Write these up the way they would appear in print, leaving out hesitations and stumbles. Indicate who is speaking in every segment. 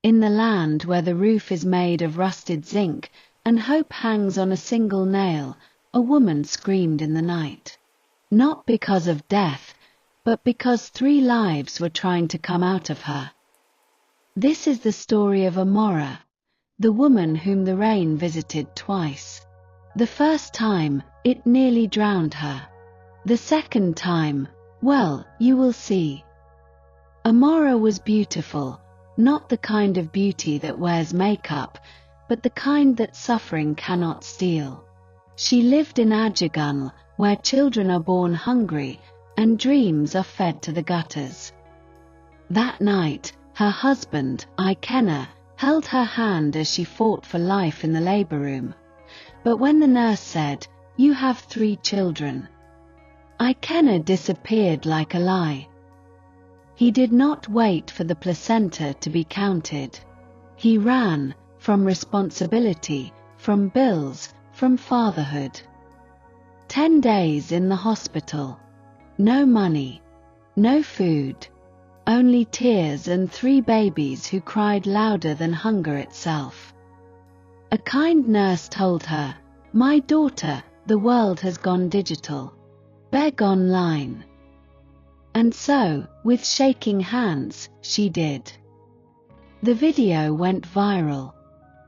Speaker 1: In the land where the roof is made of rusted zinc and hope hangs on a single nail, a woman screamed in the night. Not because of death, but because 3 lives were trying to come out of her. This is the story of Amara, the woman whom the rain visited twice. The first time, it nearly drowned her. The second time, well, you will see. Amara was beautiful, not the kind of beauty that wears makeup, but the kind that suffering cannot steal. She lived in Ajegunle, where children are born hungry and dreams are fed to the gutters. That night, her husband, Ajegunle, held her hand as she fought for life in the labor room. But when the nurse said, "You have 3 children," Ajegunle disappeared like a lie. He did not wait for the placenta to be counted. He ran from responsibility, from bills, from fatherhood. 10 days in the hospital. No money, no food, only tears and 3 babies who cried louder than hunger itself. A kind nurse told her, "My daughter, the world has gone digital. Beg online." And so, with shaking hands, she did. The video went viral.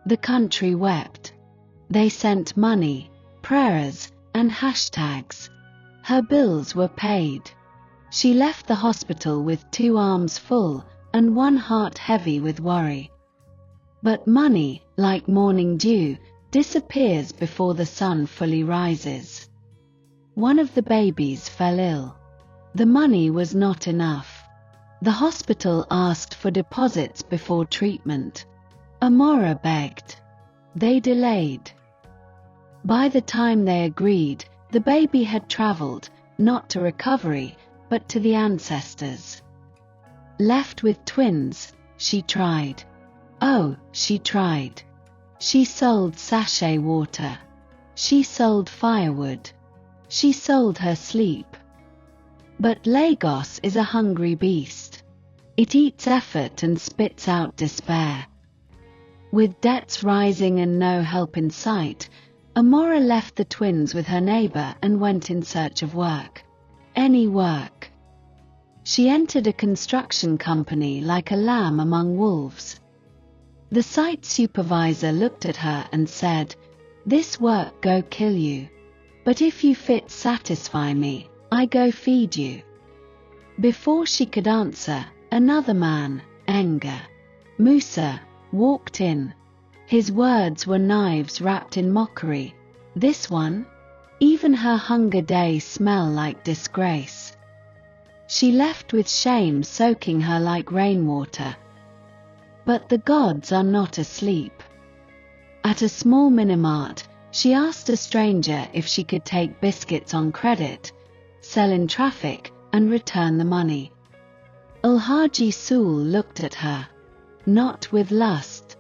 Speaker 1: The country wept. They sent money, prayers, and hashtags. Her bills were paid. She left the hospital with 2 arms full and 1 heart heavy with worry. But money, like morning dew, disappears before the sun fully rises. One of the babies fell ill. The money was not enough. The hospital asked for deposits before treatment. Amara begged. They delayed. By the time they agreed, the baby had traveled, not to recovery, but to the ancestors. Left with twins, she tried. Oh, she tried. She sold sachet water. She sold firewood. She sold her sleep. But Lagos is a hungry beast. It eats effort and spits out despair. With debts rising and no help in sight, Amara left the twins with her neighbor and went in search of work. Any work. She entered a construction company like a lamb among wolves. The site supervisor looked at her and said, "This work go kill you. But if you fit satisfy me, I go feed you." Before she could answer, another man, Enga, Musa, walked in. His words were knives wrapped in mockery. This one? Even her hunger days smell like disgrace. She left with shame soaking her like rainwater. But the gods are not asleep. At a small minimart, she asked a stranger if she could take biscuits on credit, sell in traffic, and return the money. Alhaji Sul looked at her. Not with lust,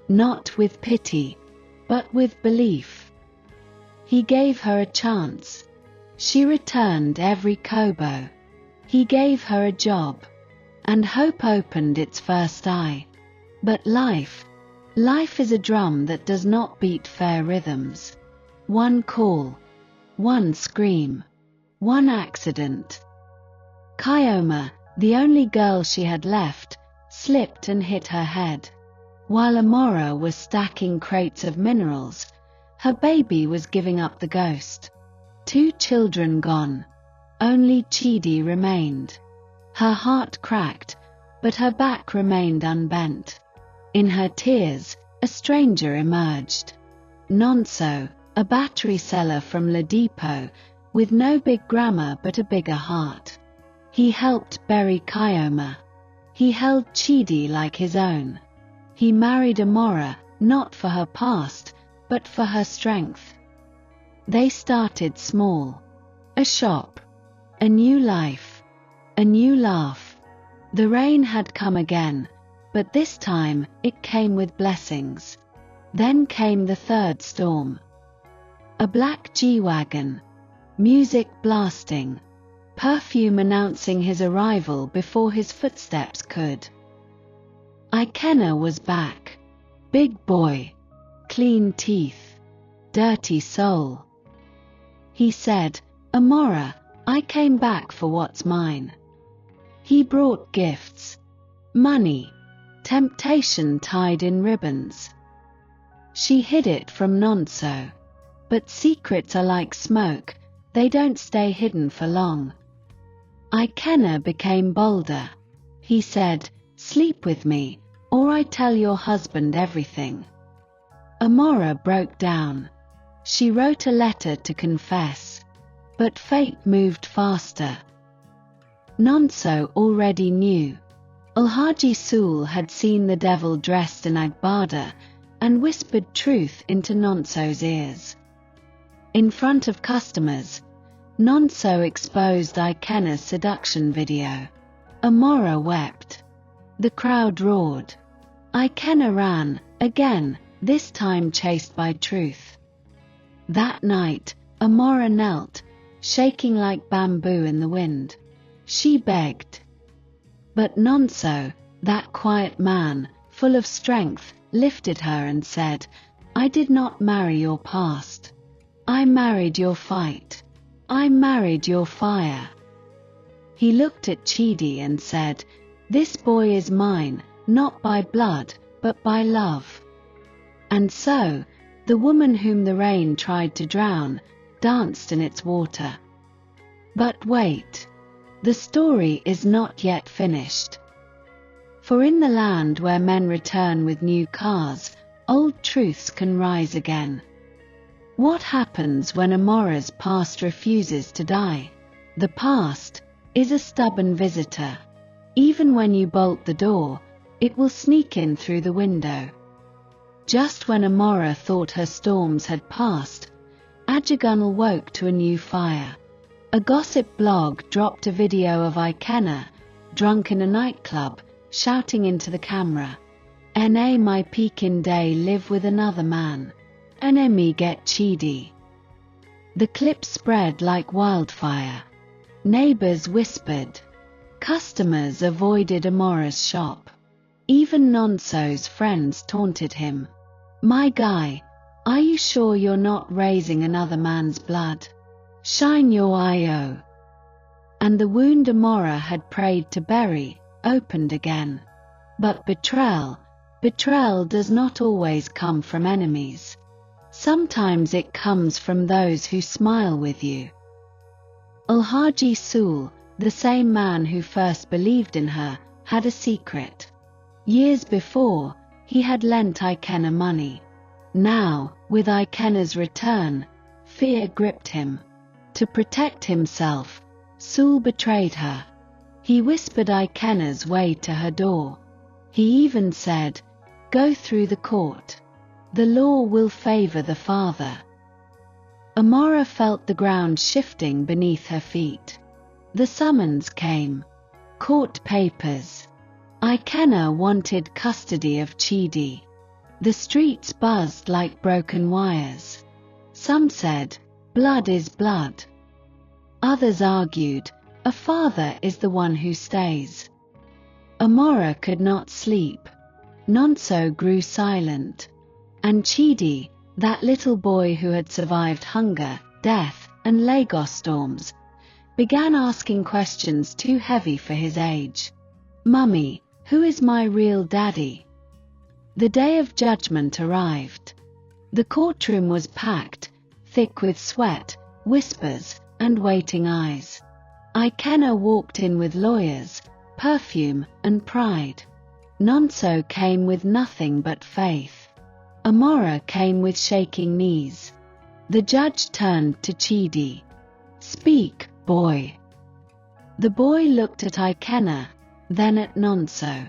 Speaker 1: not with pity, but with belief. He gave her a chance. She returned every kobo. He gave her a job, and hope opened its first eye. But life is a drum that does not beat fair rhythms. One call, one scream, one accident. Kyoma, the only girl she had left, slipped and hit her head. While Amara was stacking crates of minerals, her baby was giving up the ghost. 2 children gone. Only Chidi remained. Her heart cracked, but her back remained unbent. In her tears, a stranger emerged. Nonso, a battery seller from Ladipo, with no big grammar but a bigger heart. He helped bury Kyoma. He held Chidi like his own. He married Amara, not for her past, but for her strength. They started small. A shop. A new life. A new laugh. The rain had come again, but this time it came with blessings. Then came the 3rd storm. A black G-Wagon. Music blasting. Perfume announcing his arrival before his footsteps could. Ikenna was back. Big boy. Clean teeth. Dirty soul. He said, "Amara, I came back for what's mine." He brought gifts. Money. Temptation tied in ribbons. She hid it from Nonso. But secrets are like smoke, they don't stay hidden for long. Ikenna became bolder. He said, "Sleep with me, or I tell your husband everything." Amara broke down. She wrote a letter to confess. But fate moved faster. Nonso already knew. Alhaji Sul had seen the devil dressed in Agbada and whispered truth into Nonso's ears. In front of customers, Nonso exposed Ikenna's seduction video. Amara wept. The crowd roared. Ikenna ran, again, this time chased by truth. That night, Amara knelt, shaking like bamboo in the wind. She begged. But Nonso, that quiet man, full of strength, lifted her and said, "I did not marry your past. I married your fight. I married your fire." He looked at Chidi and said, "This boy is mine, not by blood, but by love." And so, the woman whom the rain tried to drown, danced in its water. But wait. The story is not yet finished. For in the land where men return with new cars, old truths can rise again. What happens when Amara's past refuses to die? The past is a stubborn visitor. Even when you bolt the door, it will sneak in through the window. Just when Amara thought her storms had passed, Ajegunle woke to a new fire. A gossip blog dropped a video of Ikenna, drunk in a nightclub, shouting into the camera, "Na my Pekin day live with another man. Enemy get Chidi." The clip spread like wildfire. Neighbors whispered. Customers avoided Amara's shop. Even Nonso's friends taunted him. "My guy, are you sure you're not raising another man's blood? Shine your eye." And the wound Amara had prayed to bury, opened again. But betrayal does not always come from enemies. Sometimes it comes from those who smile with you. Alhaji Sul, the same man who first believed in her, had a secret. Years before, he had lent Ikenna money. Now, with Ikenna's return, fear gripped him. To protect himself, Sul betrayed her. He whispered Ikenna's way to her door. He even said, "Go through the court. The law will favor the father." Amara felt the ground shifting beneath her feet. The summons came. Court papers. Ikenna wanted custody of Chidi. The streets buzzed like broken wires. Some said, "Blood is blood." Others argued, "A father is the one who stays." Amara could not sleep. Nonso grew silent. And Chidi, that little boy who had survived hunger, death, and Lagos storms, began asking questions too heavy for his age. "Mummy, who is my real daddy?" The day of judgment arrived. The courtroom was packed, thick with sweat, whispers, and waiting eyes. Ikenna walked in with lawyers, perfume, and pride. Nonso came with nothing but faith. Amara came with shaking knees. The judge turned to Chidi. "Speak, boy." The boy looked at Ikenna, then at Nonso.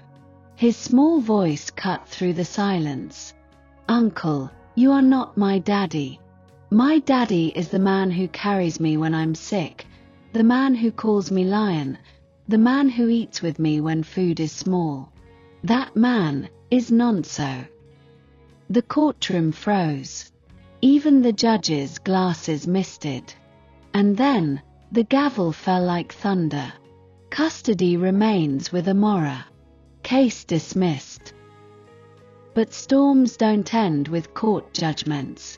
Speaker 1: His small voice cut through the silence. "Uncle, you are not my daddy. My daddy is the man who carries me when I'm sick, the man who calls me lion, the man who eats with me when food is small. That man is Nonso." The courtroom froze. Even the judges' glasses misted. And then, the gavel fell like thunder. Custody remains with Amara. Case dismissed. But storms don't end with court judgments.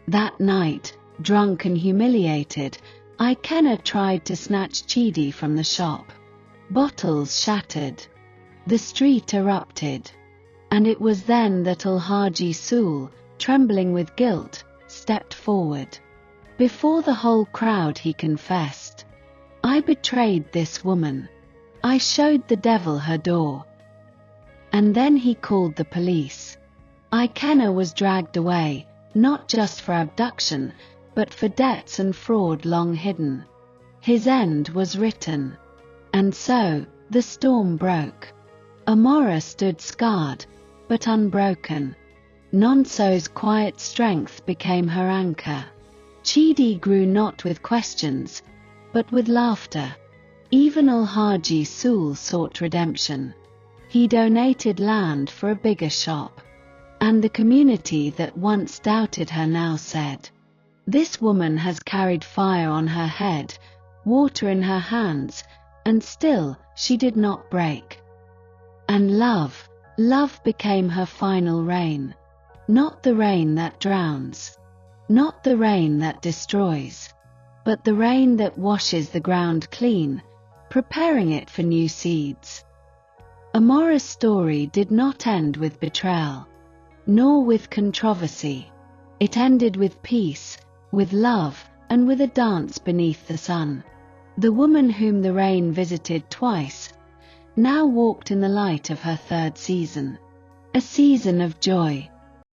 Speaker 1: That night, drunk and humiliated, Ajegunle tried to snatch Chidi from the shop. Bottles shattered. The street erupted. And it was then that Ajegunle, trembling with guilt, stepped forward. Before the whole crowd he confessed, "I betrayed this woman. I showed the devil her door." And then he called the police. Ajegunle was dragged away, not just for abduction, but for debts and fraud long hidden. His end was written. And so, the storm broke. Amara stood scarred, but unbroken. Nonso's quiet strength became her anchor. Chidi grew not with questions, but with laughter. Even Ajegunle sought redemption. He donated land for a bigger shop. And the community that once doubted her now said, "This woman has carried fire on her head, water in her hands, and still she did not break." And love became her final rain. Not the rain that drowns, not the rain that destroys, but the rain that washes the ground clean, preparing it for new seeds. Amara's story did not end with betrayal, nor with controversy. It ended with peace, with love, and with a dance beneath the sun. The woman whom the rain visited twice now walked in the light of her third season, a season of joy,